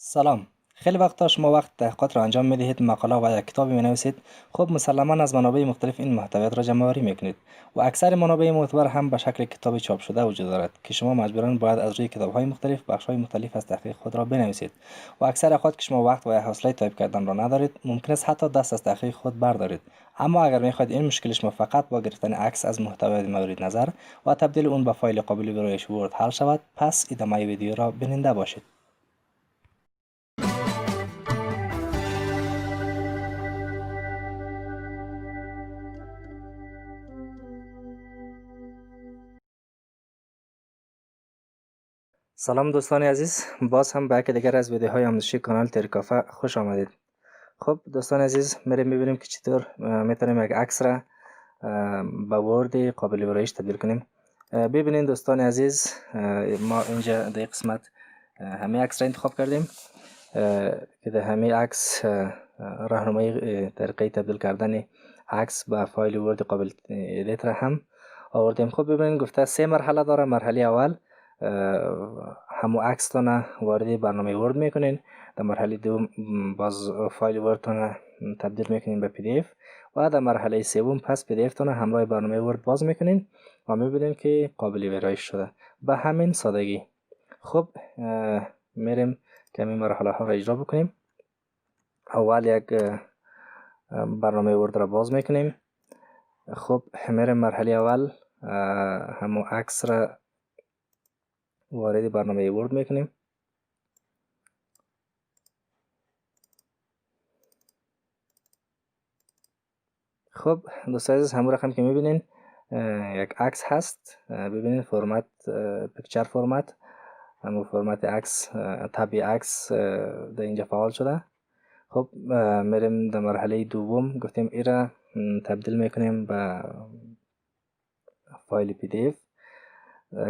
سلام. خیلی وقتا شما وقت تحقیقات را انجام میدهید، مقاله و یا کتابی مینویسید. خب مسلمن از منابع مختلف این محتویات را جمع آوری میکنید و اکثر منابع معتبر هم به شکل کتابی چاپ شده وجود دارد که شما مجبوراً باید از روی کتاب‌های مختلف بخش‌های مختلف از تحقیق خود را بنویسید و اکثر اوقات که شما وقت و یا حوصله تایپ کردن را ندارید، ممکن است حتی دست از تحقیق خود بردارید. اما اگر میخواهید این مشکل شما فقط با گرفتن عکس از محتویات مورد نظر و تبدیل اون به فایل قابل ویرایش ورد حل شود، پس ادامه ویدیو را بیننده باشید. سلام دوستان عزیز، باز هم به یک دیگر از ویدیوهای آموزشی کانال تریکافه خوش آمدید. خب دوستان عزیز، میبینیم که چطور میتونیم یک عکس را به ورد قابل ویرایش تبدیل کنیم. ببینید دوستان عزیز، ما اینجا در قسمت همه عکس را انتخاب کردیم که در همه عکس راهنمای طریقه تبدیل کردن عکس به فایل ورد قابل ادیت را هم آوردیم. خب ببینید گفته 3 مرحله داره. مرحله اول همو عکس تان وارد برنامه ورد میکنین. در مرحله دوم باز فایل ورد تان تبدیل میکنین به پی دی اف و در مرحله سوم پس پی دی اف تان همراه برنامه ورد باز میکنین و میبینین که قابل ویرایش شده به همین سادگی. خب میریم که همین مرحله ها را اجرا بکنیم. اول یک برنامه ورد را باز میکنیم. خب میریم مرحله اول همو عکس را وارد برنامه ورد میکنیم. خب دوستان عزیز، همون رقم که میبینین یک عکس هست. ببینید فرمت پیکچر فرمت، همون فرمت عکس تبی عکس در اینجا فعال شده. خب میریم در مرحله دوم. گفتیم ای را تبدیل میکنیم به فایل پی دی اف.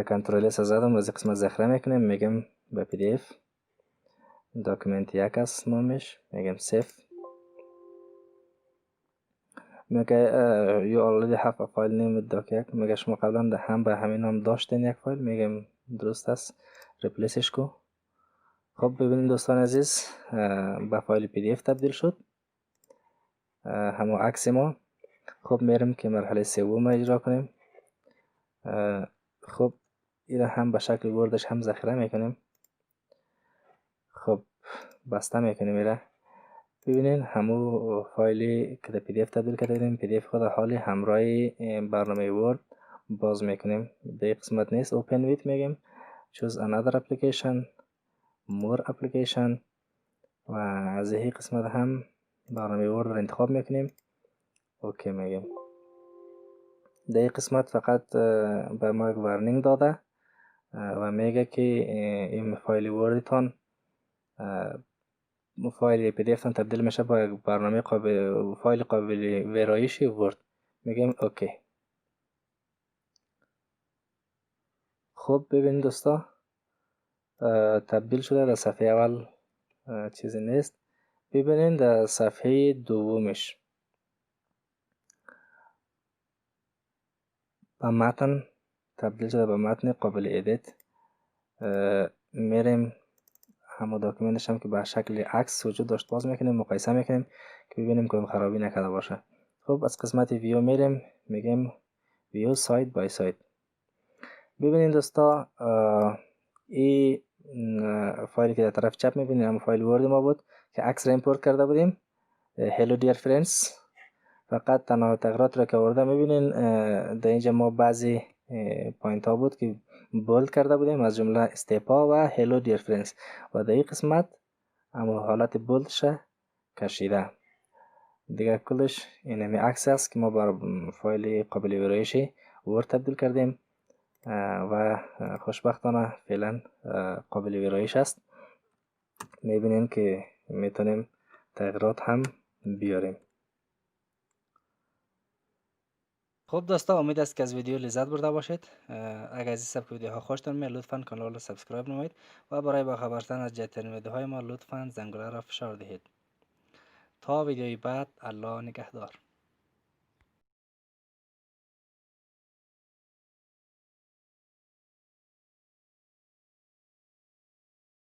کنترل اس زدم و از قسمت ذخیره میکنیم، میگم به پی دی اف. داکیومنت یک است نامش، میگم سیف. میگه you already have a file name with doc1. میگه شما قبلا هم به همین نام داشتین یک فایل. میگم درست است، ریپلیسش کو. خب ببینید دوستان عزیز، به فایل پی دی اف تبدیل شد همون عکس ما. خب میریم که مرحله سوم اجرا کنیم. خب این هم به شکل وردش هم ذخیره میکنیم. خب بسته میکنیم ایره. ببینید همون فایلی که در پی دی اف تبدیل کردیم، پی دی اف خود حالی همراه برنامه ورد باز میکنیم. در قسمت نیست open with، میگیم choose another application، more application و از این قسمت هم برنامه ورد رو انتخاب میکنیم. اوکی میگیم. در این قسمت فقط به ما یک وارنینگ داده و میگه که این فایل وردتان فایل پی دی اف تان تبدیل میشه با یک برنامه فایل قابل ویرایش ورد. میگیم اوکی. خب ببینید دوستا، تبدیل شده. در صفحه اول چیزی نیست. ببینید در صفحه دومش به متن تبدیل شده به متن قابل ادیت. میریم همون داکیومنتش هم که به شکل عکس وجود داشت باز میکنیم، مقایسه میکنیم که ببینیم کدام خرابی نکرده باشه. خب از قسمت ویو میریم، میگیم ویو ساید بای ساید. ببینید دوستا، این فایلی که در طرف چپ میبینید هم فایل ورد ما بود که عکس را امپورت کرده بودیم. hello dear friends. فقط تنها تغییرات را که آورده میبینین در اینجا ما بعضی پوینت ها بود که بولد کرده بودیم، از جمله استپا و hello dear friends و در این قسمت اما حالت بولدش کشیده. دیگه کلش این همی عکس است که ما بر فایل قابل ویرایش ورد تبدیل کردیم و خوشبختانه فعلا قابل ویرایش است. میبینیم که میتونیم تغییرات هم بیاریم. خب دوستا، امید است که از ویدیو لذت برده باشید. اگر از این سبک ویدیوها خوشتون میاد لطفاً کانال رو سابسکرایب نمایید و برای باخبر شدن از جدیدترین ویدیوهای ما لطفاً زنگوله را فشار دهید. تا ویدیوی بعد، الله نگهدار.